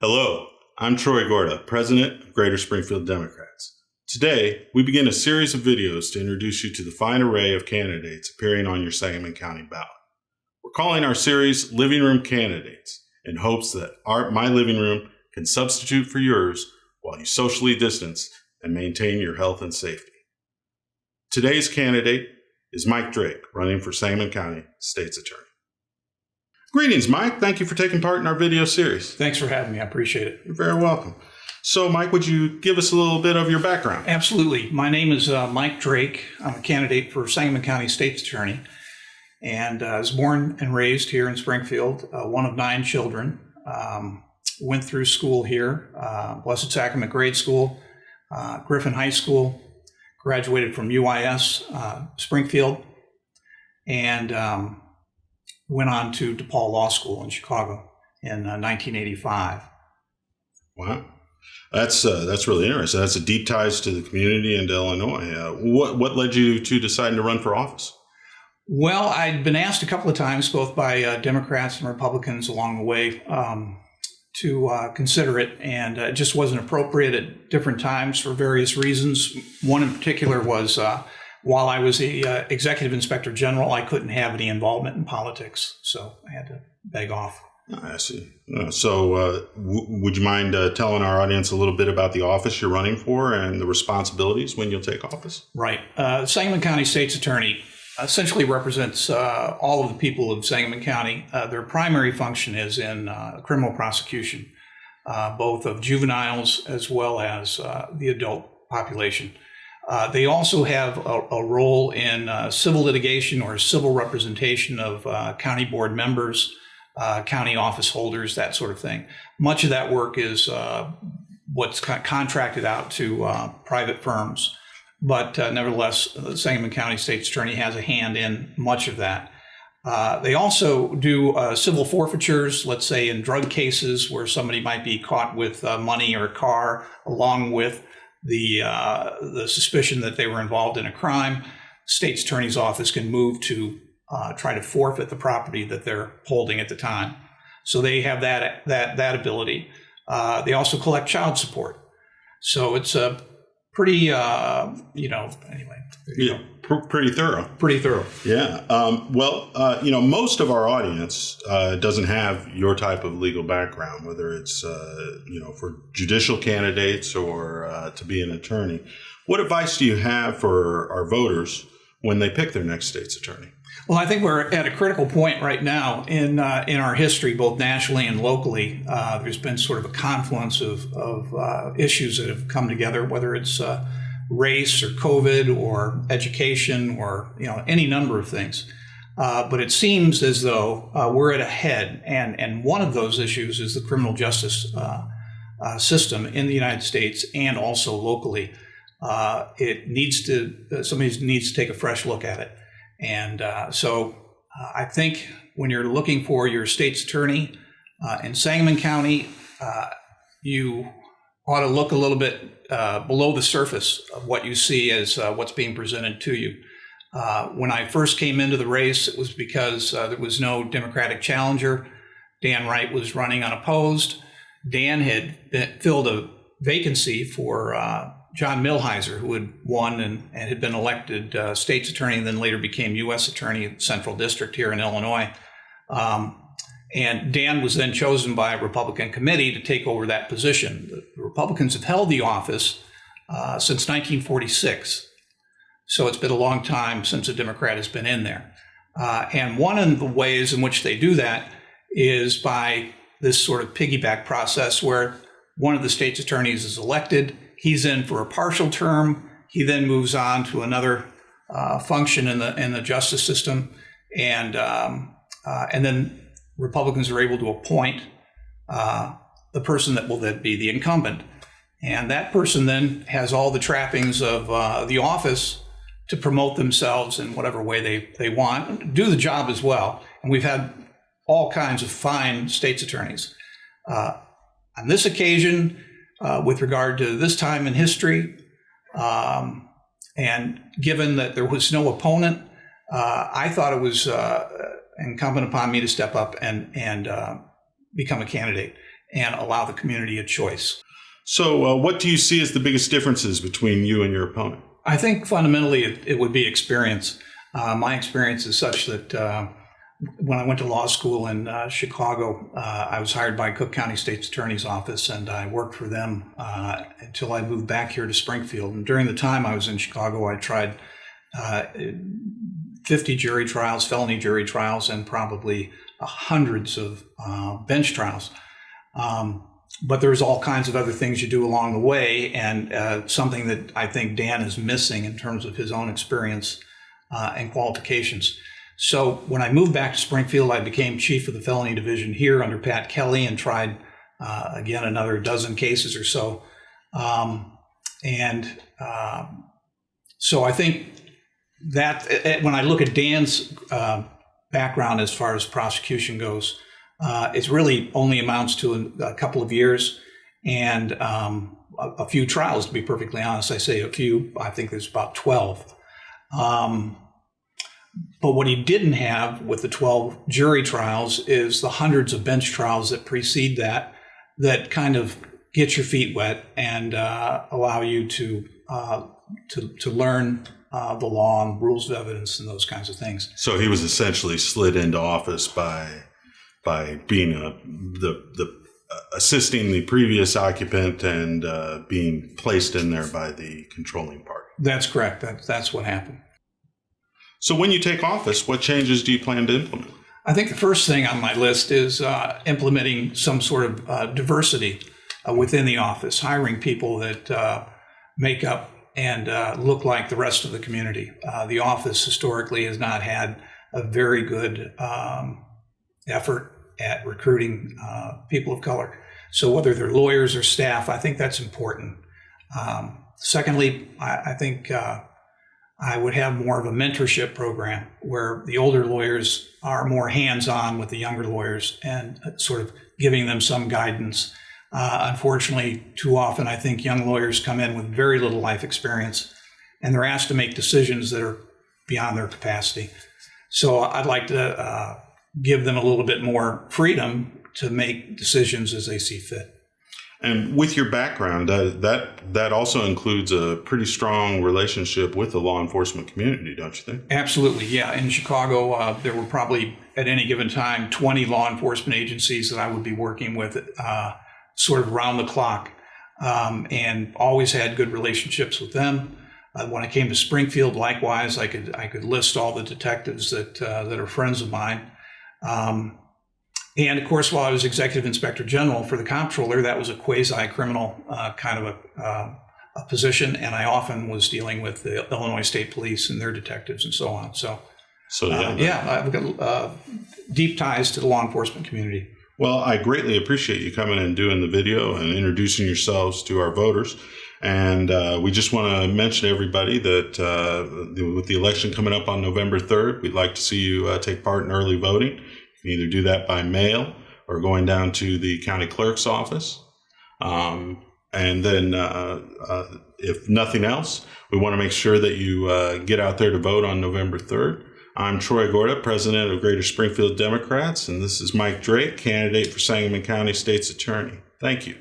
Hello, I'm Troy Gorda, President of Greater Springfield Democrats. Today, we begin a series of videos to introduce you to the fine array of candidates appearing on your Sangamon County ballot. We're calling our series Living Room Candidates in hopes that my living room can substitute for yours while you socially distance and maintain your health and safety. Today's candidate is Mike Drake, running for Sangamon County State's Attorney. Greetings, Mike. Thank you for taking part in our video series. Thanks for having me. I appreciate it. You're very welcome. So, Mike, would you give us a little bit of your background? Absolutely. My name is Mike Drake. I'm a candidate for Sangamon County State's Attorney, and I was born and raised here in Springfield, one of 9 children. Went through school here, Blessed Sacrament Grade School, Griffin High School, graduated from UIS Springfield, and went on to DePaul Law School in Chicago in 1985. Wow. That's really interesting. That's a deep ties to the community and to Illinois. What led you to deciding to run for office? Well, I'd been asked a couple of times, both by Democrats and Republicans along the way, to consider it, and it just wasn't appropriate at different times for various reasons. One in particular was while I was the Executive Inspector General, I couldn't have any involvement in politics, so I had to beg off. I see. So would you mind telling our audience a little bit about the office you're running for and the responsibilities when you'll take office? Right. Sangamon County State's Attorney essentially represents all of the people of Sangamon County. Their primary function is in criminal prosecution, both of juveniles as well as the adult population. They also have a role in civil litigation or civil representation of county board members, county office holders, that sort of thing. Much of that work is what's contracted out to private firms. But nevertheless, the Sangamon County State's Attorney has a hand in much of that. They also do civil forfeitures, let's say in drug cases where somebody might be caught with money or a car, along with the suspicion that they were involved in a crime. State's Attorney's office can move to try to forfeit the property that they're holding at the time. So they have that ability. They also collect child support. So it's a pretty, anyway. Yeah, pretty thorough. Pretty thorough. Yeah. Most of our audience doesn't have your type of legal background, whether it's, for judicial candidates or to be an attorney. What advice do you have for our voters when they pick their next state's attorney? Well, I think we're at a critical point right now in our history, both nationally and locally. There's been sort of a confluence of issues that have come together, whether it's race or COVID or education or any number of things. But it seems as though we're at a head, and one of those issues is the criminal justice system in the United States and also locally. Somebody needs to take a fresh look at it. And so I think when you're looking for your state's attorney in Sangamon County, you ought to look a little bit below the surface of what you see as what's being presented to you. When I first came into the race, it was because there was no Democratic challenger. Dan Wright was running unopposed. Dan had filled a vacancy for John Milhiser, who had won and had been elected state's attorney and then later became U.S. attorney in the Central District here in Illinois. And Dan was then chosen by a Republican committee to take over that position. The Republicans have held the office since 1946. So it's been a long time since a Democrat has been in there. And one of the ways in which they do that is by this sort of piggyback process where one of the state's attorneys is elected. He's in for a partial term. He then moves on to another function in the justice system, and then Republicans are able to appoint the person that will then be the incumbent, and that person then has all the trappings of the office to promote themselves in whatever way they want, do the job as well. And we've had all kinds of fine state's attorneys. On this occasion, with regard to this time in history, and given that there was no opponent, I thought it was incumbent upon me to step up and become a candidate. and allow the community a choice. So what do you see as the biggest differences between you and your opponent? I think fundamentally it would be experience. My experience is such that when I went to law school in Chicago, I was hired by Cook County State's Attorney's Office, and I worked for them until I moved back here to Springfield. And during the time I was in Chicago, I tried 50 jury trials, felony jury trials, and probably hundreds of bench trials. But there's all kinds of other things you do along the way, and something that I think Dan is missing in terms of his own experience and qualifications. So when I moved back to Springfield, I became chief of the felony division here under Pat Kelly and tried, again, another dozen cases or so. So I think that when I look at Dan's background as far as prosecution goes, it really only amounts to a couple of years and a few trials, to be perfectly honest. I say a few, I think there's about 12. But what he didn't have with the 12 jury trials is the hundreds of bench trials that precede that kind of get your feet wet and allow you to learn the law and rules of evidence and those kinds of things. So he was essentially slid into office by being assisting the previous occupant and being placed in there by the controlling party. That's correct. That's what happened. So when you take office, what changes do you plan to implement? I think the first thing on my list is implementing some sort of diversity within the office, hiring people that make up and look like the rest of the community. The office historically has not had a very good effort at recruiting people of color. So whether they're lawyers or staff, I think that's important. Secondly, I think I would have more of a mentorship program where the older lawyers are more hands-on with the younger lawyers and sort of giving them some guidance. Unfortunately, too often I think young lawyers come in with very little life experience and they're asked to make decisions that are beyond their capacity. So I'd like to give them a little bit more freedom to make decisions as they see fit. And with your background, that also includes a pretty strong relationship with the law enforcement community, don't you think? Absolutely, yeah. In Chicago, there were probably at any given time 20 law enforcement agencies that I would be working with sort of around the clock, and always had good relationships with them. When I came to Springfield, likewise, I could list all the detectives that are friends of mine. And of course, while I was Executive Inspector General for the Comptroller, that was a quasi-criminal kind of a position, and I often was dealing with the Illinois State Police and their detectives and so on. So I've got deep ties to the law enforcement community. Well, I greatly appreciate you coming and doing the video and introducing yourselves to our voters. And we just want to mention to everybody that with the election coming up on November 3rd, we'd like to see you take part in early voting. You can either do that by mail or going down to the county clerk's office. And then if nothing else, we want to make sure that you get out there to vote on November 3rd. I'm Troy Gorda, president of Greater Springfield Democrats, and this is Mike Drake, candidate for Sangamon County State's Attorney. Thank you.